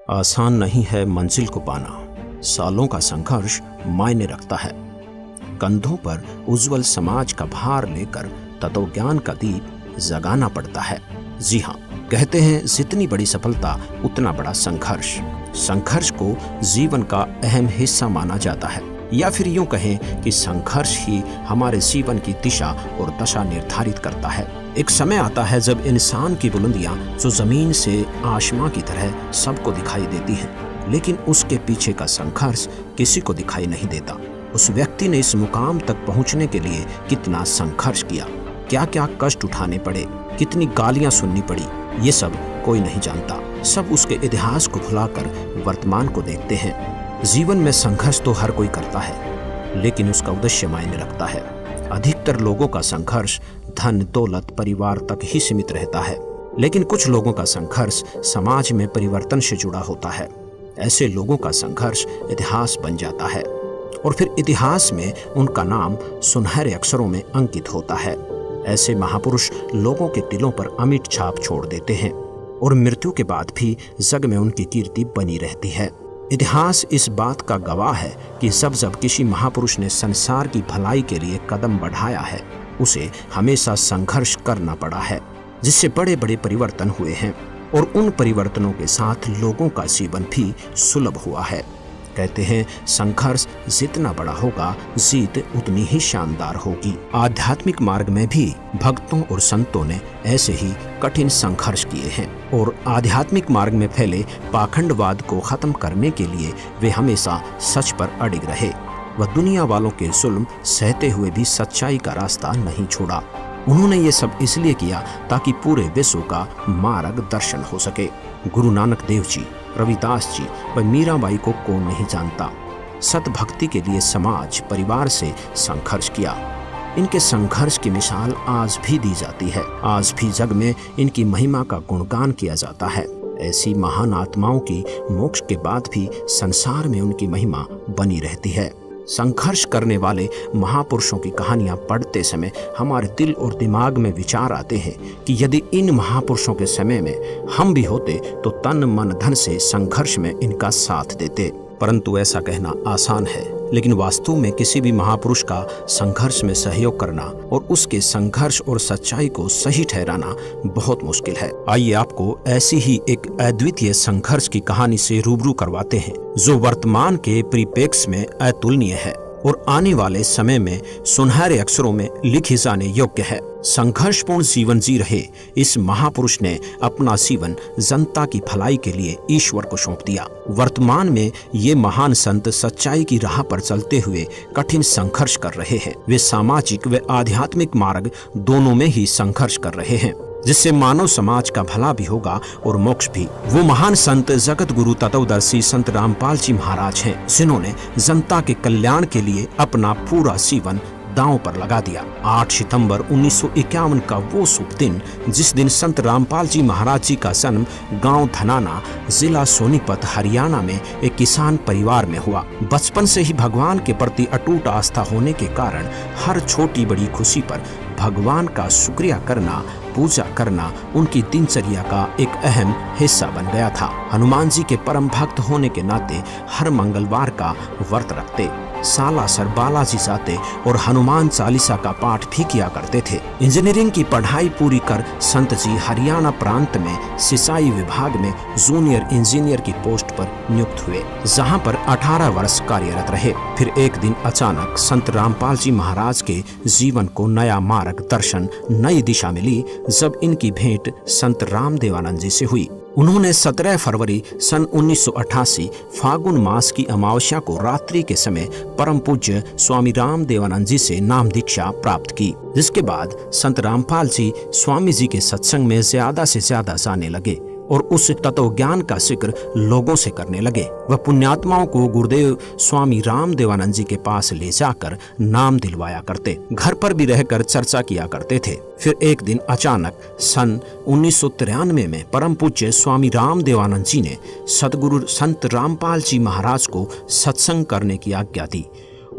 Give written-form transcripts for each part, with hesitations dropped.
आसान नहीं है मंजिल को पाना, सालों का संघर्ष मायने रखता है। कंधों पर उज्जवल समाज का भार लेकर तत्वज्ञान का दीप जगाना पड़ता है। जी हाँ, कहते हैं जितनी बड़ी सफलता उतना बड़ा संघर्ष। संघर्ष को जीवन का अहम हिस्सा माना जाता है, या फिर यूं कहें कि संघर्ष ही हमारे जीवन की दिशा और दशा निर्धारित करता है। एक समय आता है जब इंसान की बुलंदियां जो जमीन से आसमां की तरह सबको दिखाई देती हैं, लेकिन उसके पीछे का संघर्ष किसी को दिखाई नहीं देता। उस व्यक्ति ने इस मुकाम तक पहुंचने के लिए कितना संघर्ष किया, क्या क्या कष्ट उठाने पड़े, कितनी गालियां सुननी पड़ी, ये सब कोई नहीं जानता। सब उसके इतिहास को भुलाकर वर्तमान को देखते हैं। जीवन में संघर्ष तो हर कोई करता है, लेकिन उसका उद्देश्य मायने रखता है। अधिकतर लोगों का संघर्ष धन दौलत परिवार तक ही सीमित रहता है, लेकिन कुछ लोगों का संघर्ष समाज में परिवर्तन से जुड़ा होता है। ऐसे लोगों का संघर्ष इतिहास बन जाता है और फिर इतिहास में उनका नाम सुनहरे अक्षरों में अंकित होता है। ऐसे महापुरुष लोगों के दिलों पर अमिट छाप छोड़ देते हैं और मृत्यु के बाद भी जग में उनकी कीर्ति बनी रहती है। इतिहास इस बात का गवाह है कि जब किसी महापुरुष ने संसार की भलाई के लिए कदम बढ़ाया है, उसे हमेशा संघर्ष करना पड़ा है, जिससे बड़े बड़े परिवर्तन हुए हैं और उन परिवर्तनों के साथ लोगों का जीवन भी सुलभ हुआ है। कहते हैं संघर्ष जितना बड़ा होगा, जीत उतनी ही शानदार होगी। आध्यात्मिक मार्ग में भी भक्तों और संतों ने ऐसे ही कठिन संघर्ष किए हैं और आध्यात्मिक मार्ग में फैले पाखंडवाद को खत्म करने के लिए वे हमेशा सच पर अडिग रहे। वह दुनिया वालों के जुल्म सहते हुए भी सच्चाई का रास्ता नहीं छोड़ा। उन्होंने ये सब इसलिए किया ताकि पूरे विश्व का मार्ग दर्शन हो सके। गुरु नानक देव जी, रविदास जी व मीराबाई को कौन नहीं जानता। सत भक्ति के लिए समाज परिवार से संघर्ष किया। इनके संघर्ष की मिसाल आज भी दी जाती है। आज भी जग में इनकी महिमा का गुणगान किया जाता है। ऐसी महान आत्माओं की मोक्ष के बाद भी संसार में उनकी महिमा बनी रहती है। संघर्ष करने वाले महापुरुषों की कहानियां पढ़ते समय हमारे दिल और दिमाग में विचार आते हैं कि यदि इन महापुरुषों के समय में हम भी होते तो तन मन धन से संघर्ष में इनका साथ देते। परंतु ऐसा कहना आसान है, लेकिन वास्तव में किसी भी महापुरुष का संघर्ष में सहयोग करना और उसके संघर्ष और सच्चाई को सही ठहराना बहुत मुश्किल है। आइए आपको ऐसी ही एक अद्वितीय संघर्ष की कहानी से रूबरू करवाते हैं, जो वर्तमान के परिप्रेक्ष्य में अतुलनीय है और आने वाले समय में सुनहरे अक्षरों में लिखी जाने योग्य है। संघर्षपूर्ण जीवन जी रहे इस महापुरुष ने अपना जीवन जनता की भलाई के लिए ईश्वर को सौंप दिया। वर्तमान में ये महान संत सच्चाई की राह पर चलते हुए कठिन संघर्ष कर रहे हैं। वे सामाजिक व आध्यात्मिक मार्ग दोनों में ही संघर्ष कर रहे हैं, जिससे मानव समाज का भला भी होगा और मोक्ष भी। वो महान संत जगत गुरु तत्वदर्शी संत रामपाल जी महाराज हैं, जिन्होंने जनता के कल्याण के लिए अपना पूरा जीवन दांव पर लगा दिया। 8 सितंबर 1951 का वो शुभ दिन, जिस दिन संत रामपाल जी महाराज जी का जन्म गांव धनाना, जिला सोनीपत, हरियाणा में एक किसान परिवार में हुआ। बचपन से ही भगवान के प्रति अटूट आस्था होने के कारण हर छोटी बड़ी खुशी पर भगवान का शुक्रिया करना, पूजा करना उनकी दिनचर्या का एक अहम हिस्सा बन गया था। हनुमान जी के परम भक्त होने के नाते हर मंगलवार का व्रत रखते, सालासर बालाजी जाते और हनुमान चालीसा का पाठ भी किया करते थे। इंजीनियरिंग की पढ़ाई पूरी कर संत जी हरियाणा प्रांत में सिंचाई विभाग में जूनियर इंजीनियर की पोस्ट पर नियुक्त हुए, जहां पर 18 वर्ष कार्यरत रहे। फिर एक दिन अचानक संत रामपाल जी महाराज के जीवन को नया मार्ग दर्शन, नई दिशा मिली जब इनकी भेंट संत रामदेवानंद जी से हुई। उन्होंने 17 फरवरी सन 1988 फागुन मास की अमावस्या को रात्रि के समय परम पूज्य स्वामी रामदेवानंद जी से नाम दीक्षा प्राप्त की, जिसके बाद संत रामपाल जी स्वामी जी के सत्संग में ज्यादा से ज्यादा जाने लगे और उस तत्व ज्ञान का जिक्र लोगों से करने लगे। वह पुण्यात्माओं को गुरुदेव स्वामी रामदेवानंद जी के पास ले जाकर नाम दिलवाया करते, घर पर भी रहकर चर्चा किया करते थे। फिर एक दिन अचानक सन 1993 में परम पूज्य स्वामी रामदेवानंद जी ने सदगुरु संत रामपाल जी महाराज को सत्संग करने की आज्ञा दी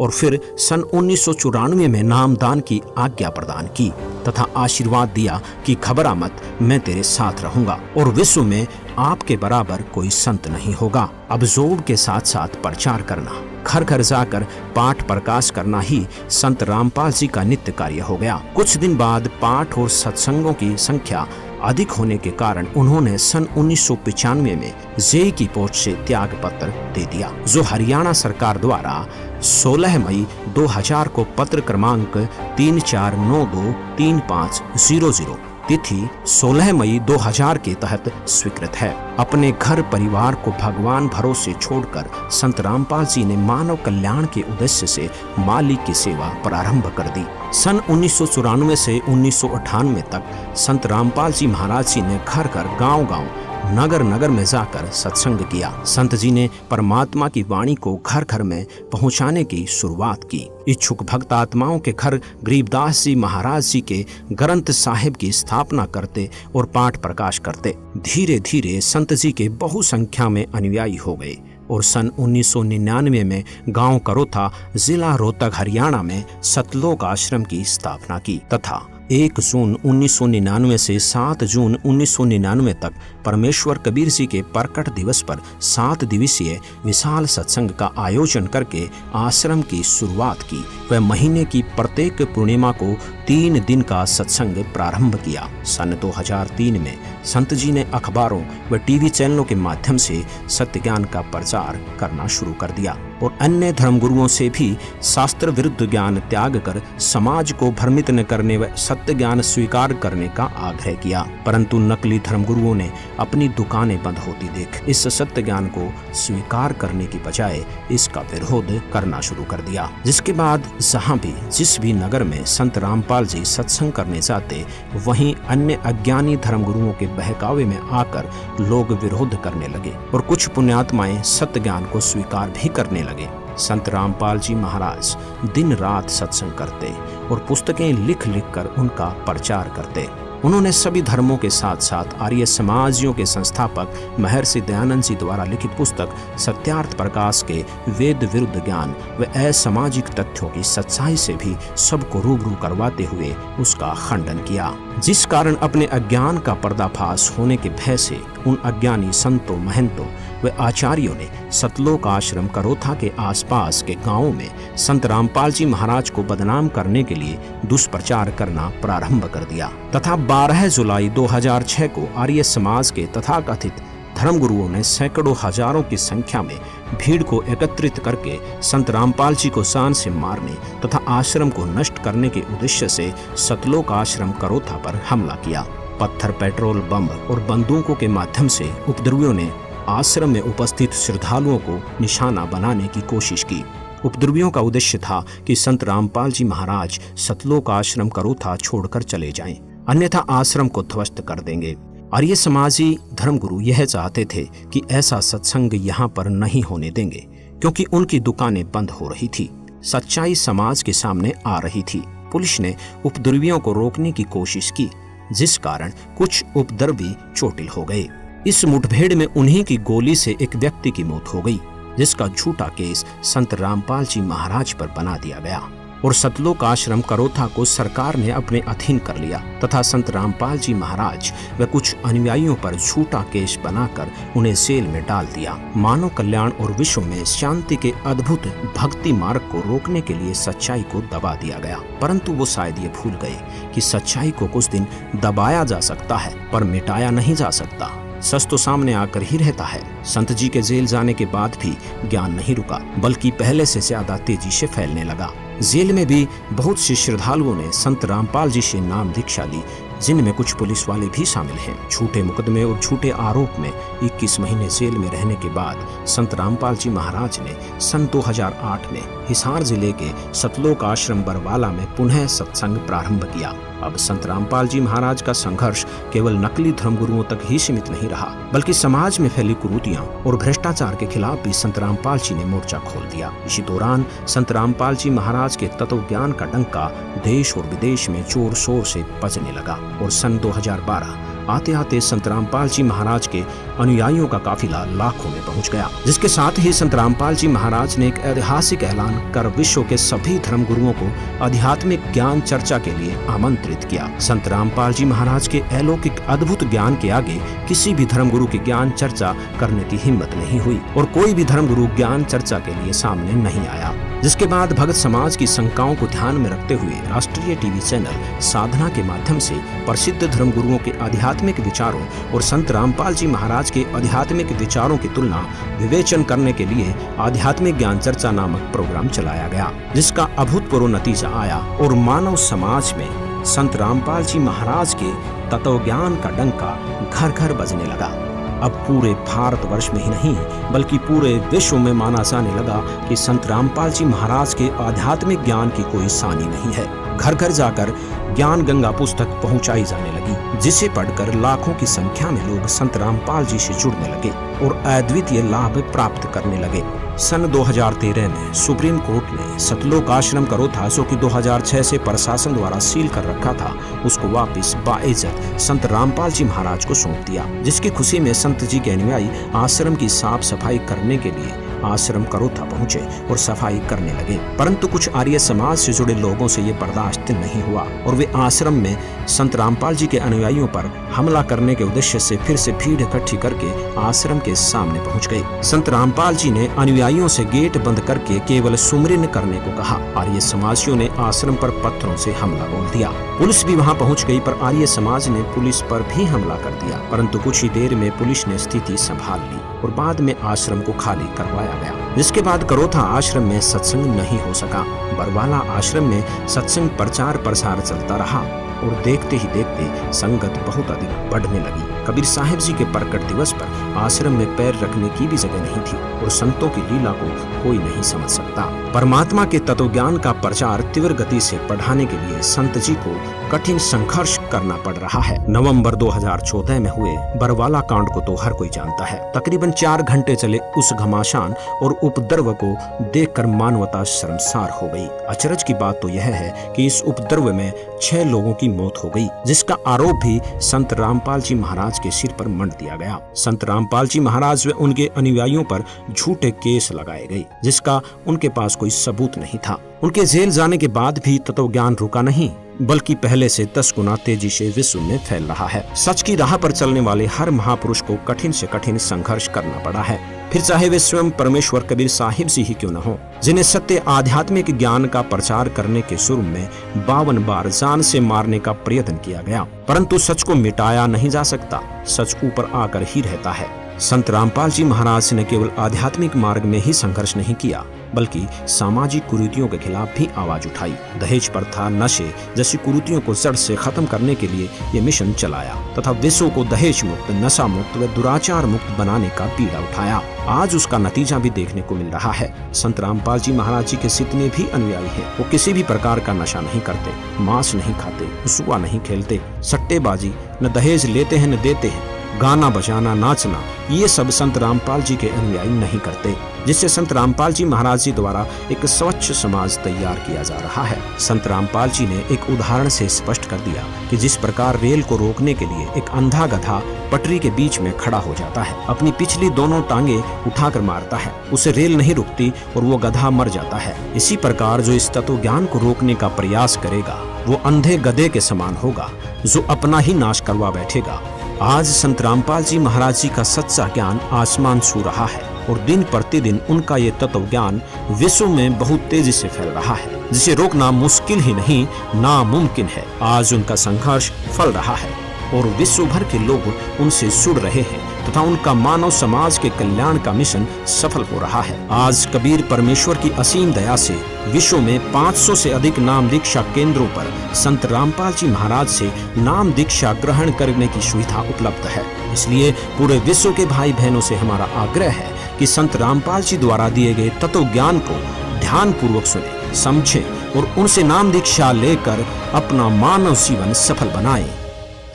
और फिर सन 1994 में नामदान की आज्ञा प्रदान की तथा आशीर्वाद दिया कि घबरा मत, मैं तेरे साथ रहूंगा और विश्व में आपके बराबर कोई संत नहीं होगा। अब जोर के साथ साथ प्रचार करना, घर घर जाकर पाठ प्रकाश करना ही संत रामपाल जी का नित्य कार्य हो गया। कुछ दिन बाद पाठ और सत्संगों की संख्या अधिक होने के कारण उन्होंने सन 1995 में जेई की पोस्ट से त्याग पत्र दे दिया, जो हरियाणा सरकार द्वारा 16 मई 2000 को पत्र क्रमांक 34923500 तिथि 16 मई 2000 के तहत स्वीकृत है। अपने घर परिवार को भगवान भरोसे छोड़कर संत रामपाल जी ने मानव कल्याण के उद्देश्य से माली की सेवा प्रारंभ कर दी। सन 1994 से 1998 तक संत रामपाल जी महाराज जी ने घर घर, गांव-गांव, नगर नगर में जाकर सत्संग किया। संत जी ने परमात्मा की वाणी को घर घर में पहुंचाने की शुरुआत की। इच्छुक भक्त आत्माओं के घर गरीबदास जी महाराज जी के ग्रंथ साहिब की स्थापना करते और पाठ प्रकाश करते। धीरे धीरे संत जी के बहु संख्या में अनुयायी हो गए और सन 1999 में गांव करोथा, जिला रोहतक, हरियाणा में सतलोक आश्रम की स्थापना की तथा 1 जून 1999 से 7 जून 1999 तक परमेश्वर कबीर जी के प्रकट दिवस पर 7 दिवसीय विशाल सत्संग का आयोजन करके आश्रम की शुरुआत की। वह महीने की प्रत्येक पूर्णिमा को 3 दिन का सत्संग प्रारंभ किया। सन 2003 में संत जी ने अखबारों व टीवी चैनलों के माध्यम से सत्य ज्ञान का प्रचार करना शुरू कर दिया और अन्य धर्मगुरुओं से भी शास्त्र विरुद्ध ज्ञान त्याग कर समाज को भ्रमित न करने व सत्य ज्ञान स्वीकार करने का आग्रह किया। परंतु नकली धर्मगुरुओं ने अपनी दुकानें बंद होती देख इस सत्य ज्ञान को स्वीकार करने की बजाय इसका विरोध करना शुरू कर दिया। जिसके बाद जहां भी जिस भी नगर में संत रामपाल जी सत्संग करने जाते, वहीं अन्य अज्ञानी धर्मगुरुओं के बहकावे में आकर लोग विरोध करने लगे और कुछ पुण्यात्माएं सत्य ज्ञान को स्वीकार भी करने लगे। संत रामपाल जी महाराज दिन रात सत्संग करते और पुस्तकें लिख लिख कर उनका प्रचार करते। उन्होंने सभी धर्मों के साथ साथ आर्य समाजियों के संस्थापक महर्षि दयानंद जी द्वारा लिखित पुस्तक सत्यार्थ प्रकाश के वेद विरुद्ध ज्ञान व असामाजिक तथ्यों की सच्चाई से भी सबको रूबरू करवाते हुए उसका खंडन किया, जिस कारण अपने अज्ञान का पर्दाफाश होने के भय से उन अज्ञानी संतों, महंतों व आचार्यों ने सतलोक आश्रम करोथा के आसपास के गांवों में संत रामपाल जी महाराज को बदनाम करने के लिए दुष्प्रचार करना प्रारंभ कर दिया तथा 12 जुलाई 2006 को आर्य समाज के तथाकथित धर्मगुरुओं ने सैकड़ों हजारों की संख्या में भीड़ को एकत्रित करके संत रामपाल जी को जान से मारने तथा आश्रम को नष्ट करने के उद्देश्य से सतलोक आश्रम करोथा पर हमला किया। पत्थर, पेट्रोल, बम और बंदूकों के माध्यम से उपद्रवियों ने आश्रम में उपस्थित श्रद्धालुओं को निशाना बनाने की कोशिश की। उपद्रवियों का उद्देश्य था कि संत रामपाल जी महाराज सतलोक आश्रम करोथा छोड़कर चले जाएं, अन्यथा आश्रम को ध्वस्त कर देंगे। आर्य समाजी धर्मगुरु यह चाहते थे कि ऐसा सत्संग यहाँ पर नहीं होने देंगे, क्योंकि उनकी दुकानें बंद हो रही थी, सच्चाई समाज के सामने आ रही थी। पुलिस ने उपद्रवियों को रोकने की कोशिश की, जिस कारण कुछ उपद्रवी चोटिल हो गए। इस मुठभेड़ में उन्हीं की गोली से एक व्यक्ति की मौत हो गई, जिसका झूठा केस संत रामपाल जी महाराज पर बना दिया गया और सतलोक आश्रम करोथा को सरकार ने अपने अधीन कर लिया तथा संत रामपाल जी महाराज व कुछ अनुयायियों पर झूठा केस बनाकर उन्हें जेल में डाल दिया। मानव कल्याण और विश्व में शांति के अद्भुत भक्ति मार्ग को रोकने के लिए सच्चाई को दबा दिया गया, परंतु वो शायद ये भूल गए कि सच्चाई को कुछ दिन दबाया जा सकता है पर मिटाया नहीं जा सकता। सच तो सामने आकर ही रहता है। संत जी के जेल जाने के बाद भी ज्ञान नहीं रुका, बल्कि पहले से ज्यादा तेजी से फैलने लगा। जेल में भी बहुत से श्रद्धालुओं ने संत रामपाल जी से नाम दीक्षा ली, जिनमें कुछ पुलिस वाले भी शामिल हैं। झूठे मुकदमे और झूठे आरोप में 21 महीने जेल में रहने के बाद संत रामपाल जी महाराज ने सन 2008 में हिसार जिले के सतलोक आश्रम बरवाला में पुनः सत्संग प्रारंभ किया। अब संत रामपाल जी महाराज का संघर्ष केवल नकली धर्मगुरुओं तक ही सीमित नहीं रहा, बल्कि समाज में फैली कुरीतियां और भ्रष्टाचार के खिलाफ भी संत रामपाल जी ने मोर्चा खोल दिया। इसी दौरान संत रामपाल जी महाराज के तत्व ज्ञान का डंका देश और विदेश में जोर शोर से बजने लगा और सन 2012 आते आते संत रामपाल जी महाराज के अनुयायियों का काफिला लाखों में पहुंच गया, जिसके साथ ही संत रामपाल जी महाराज ने एक ऐतिहासिक ऐलान कर विश्व के सभी धर्म गुरुओं को आध्यात्मिक ज्ञान चर्चा के लिए आमंत्रित किया। संत रामपाल जी महाराज के अलौकिक अद्भुत ज्ञान के आगे किसी भी धर्म गुरु की ज्ञान चर्चा करने की हिम्मत नहीं हुई और कोई भी धर्म गुरु ज्ञान चर्चा के लिए सामने नहीं आया। जिसके बाद भगत समाज की शंकाओं को ध्यान में रखते हुए राष्ट्रीय टीवी चैनल साधना के माध्यम से प्रसिद्ध धर्म गुरुओं के आध्यात्मिक विचारों और संत रामपाल जी महाराज के आध्यात्मिक विचारों की तुलना विवेचन करने के लिए आध्यात्मिक ज्ञान चर्चा नामक प्रोग्राम चलाया गया, जिसका अभूतपूर्व नतीजा आया और मानव समाज में संत रामपाल जी महाराज के तत्व ज्ञान का डंका घर घर बजने लगा। अब पूरे भारतवर्ष में ही नहीं बल्कि पूरे विश्व में माना जाने लगा कि संत रामपाल जी महाराज के आध्यात्मिक ज्ञान की कोई सानी नहीं है। घर घर जाकर ज्ञान गंगा पुस्तक पहुंचाई जाने लगी, जिसे पढ़कर लाखों की संख्या में लोग संत रामपाल जी से जुड़ने लगे और अद्वितीय लाभ प्राप्त करने लगे। सन 2013 में सुप्रीम कोर्ट ने सतलोक आश्रम करोथा, जो कि 2006 से प्रशासन द्वारा सील कर रखा था, उसको वापस बाइज्जत संत रामपाल जी महाराज को सौंप दिया, जिसकी खुशी में संत जी के अनुयायी आश्रम की साफ सफाई करने के लिए आश्रम करोथा पहुंचे और सफाई करने लगे। परंतु कुछ आर्य समाज से जुड़े लोगों से ये बर्दाश्त नहीं हुआ और वे आश्रम में संत रामपाल जी के अनुयायियों पर हमला करने के उद्देश्य से फिर से भीड़ इकट्ठी करके आश्रम के सामने पहुंच गए। संत रामपाल जी ने अनुयायियों से गेट बंद करके केवल सुमरिन करने को कहा। आर्य समाजियों ने आश्रम पर पत्थरों से हमला बोल दिया। पुलिस भी वहां पहुंच गई, पर आर्य समाज ने पुलिस पर भी हमला कर दिया। परंतु कुछ ही देर में पुलिस ने स्थिति संभाल ली और बाद में आश्रम को खाली करवाया गया। जिसके बाद करोथा आश्रम में सत्संग नहीं हो सका। बरवाला आश्रम में सत्संग प्रचार प्रसार चलता रहा और देखते ही देखते संगत बहुत अधिक बढ़ने लगी। कबीर साहिब जी के प्रकट दिवस पर आश्रम में पैर रखने की भी जगह नहीं थी और संतों की लीला को कोई नहीं समझ सकता। परमात्मा के तत्व ज्ञान का प्रचार तीव्र गति से बढ़ाने के लिए संत जी को कठिन संघर्ष करना पड़ रहा है। नवंबर 2014 में हुए बरवाला कांड को तो हर कोई जानता है। तकरीबन 4 घंटे चले उस घमासान और उपद्रव को देखकर मानवता शर्मसार हो गई। अचरज की बात तो यह है कि इस उपद्रव में 6 लोगों की मौत हो गई, जिसका आरोप भी संत रामपाल जी महाराज के सिर पर मंड दिया गया। संत रामपाल जी महाराज व उनके अनुयायियों पर झूठे केस लगाए गए, जिसका उनके पास कोई सबूत नहीं था। उनके जेल जाने के बाद भी तत्व ज्ञान रुका नहीं, बल्कि पहले से 10 गुना तेजी से विश्व में फैल रहा है। सच की राह पर चलने वाले हर महापुरुष को कठिन से कठिन संघर्ष करना पड़ा है, फिर चाहे वे स्वयं परमेश्वर कबीर साहिब जी ही क्यों न हो, जिन्हें सत्य आध्यात्मिक ज्ञान का प्रचार करने के शुरू में 52 बार जान से मारने का प्रयत्न किया गया, परंतु सच को मिटाया नहीं जा सकता। सच ऊपर आकर ही रहता है। संत रामपाल जी महाराज ने केवल आध्यात्मिक मार्ग में ही संघर्ष नहीं किया, बल्कि सामाजिक कुरीतियों के खिलाफ भी आवाज उठाई। दहेज प्रथा, नशे जैसी कुरीतियों को जड़ से खत्म करने के लिए ये मिशन चलाया तथा विश्व को दहेज मुक्त, नशा मुक्त व दुराचार मुक्त बनाने का बीड़ा उठाया। आज उसका नतीजा भी देखने को मिल रहा है। संत रामपाल जी महाराज जी के जितने भी अनुयायी हैं, वो किसी भी प्रकार का नशा नहीं करते, मांस नहीं खाते, जुआ नहीं खेलते, सट्टेबाजी न दहेज लेते हैं न देते हैं, गाना बजाना, नाचना, ये सब संत रामपाल जी के अनुयायी नहीं करते, जिससे संत रामपाल जी महाराज जी द्वारा एक स्वच्छ समाज तैयार किया जा रहा है। संत रामपाल जी ने एक उदाहरण से स्पष्ट कर दिया कि जिस प्रकार रेल को रोकने के लिए एक अंधा गधा पटरी के बीच में खड़ा हो जाता है, अपनी पिछली दोनों टांगे उठाकर मारता है, उसे रेल नहीं रुकती और वो गधा मर जाता है। इसी प्रकार जो इस तत्व ज्ञान को रोकने का प्रयास करेगा, वो अंधे गधे के समान होगा, जो अपना ही नाश करवा बैठेगा। आज संत रामपाल जी महाराज जी का सच्चा ज्ञान आसमान छू रहा है और दिन प्रतिदिन उनका ये तत्व ज्ञान विश्व में बहुत तेजी से फैल रहा है, जिसे रोकना मुश्किल ही नहीं नामुमकिन है। आज उनका संघर्ष फल रहा है और विश्व भर के लोग उनसे जुड़ रहे हैं तथा उनका मानव समाज के कल्याण का मिशन सफल हो रहा है। आज कबीर परमेश्वर की असीम दया से विश्व में 500 से अधिक नाम दीक्षा केंद्रों पर संत रामपाल जी महाराज से नाम दीक्षा ग्रहण करने की सुविधा उपलब्ध है। इसलिए पूरे विश्व के भाई बहनों से हमारा आग्रह है कि संत रामपाल जी द्वारा दिए गए तत्व ज्ञान को ध्यान पूर्वक सुने, समझें और उनसे नाम दीक्षा लेकर अपना मानव जीवन सफल बनाएं।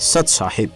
सत साहिब।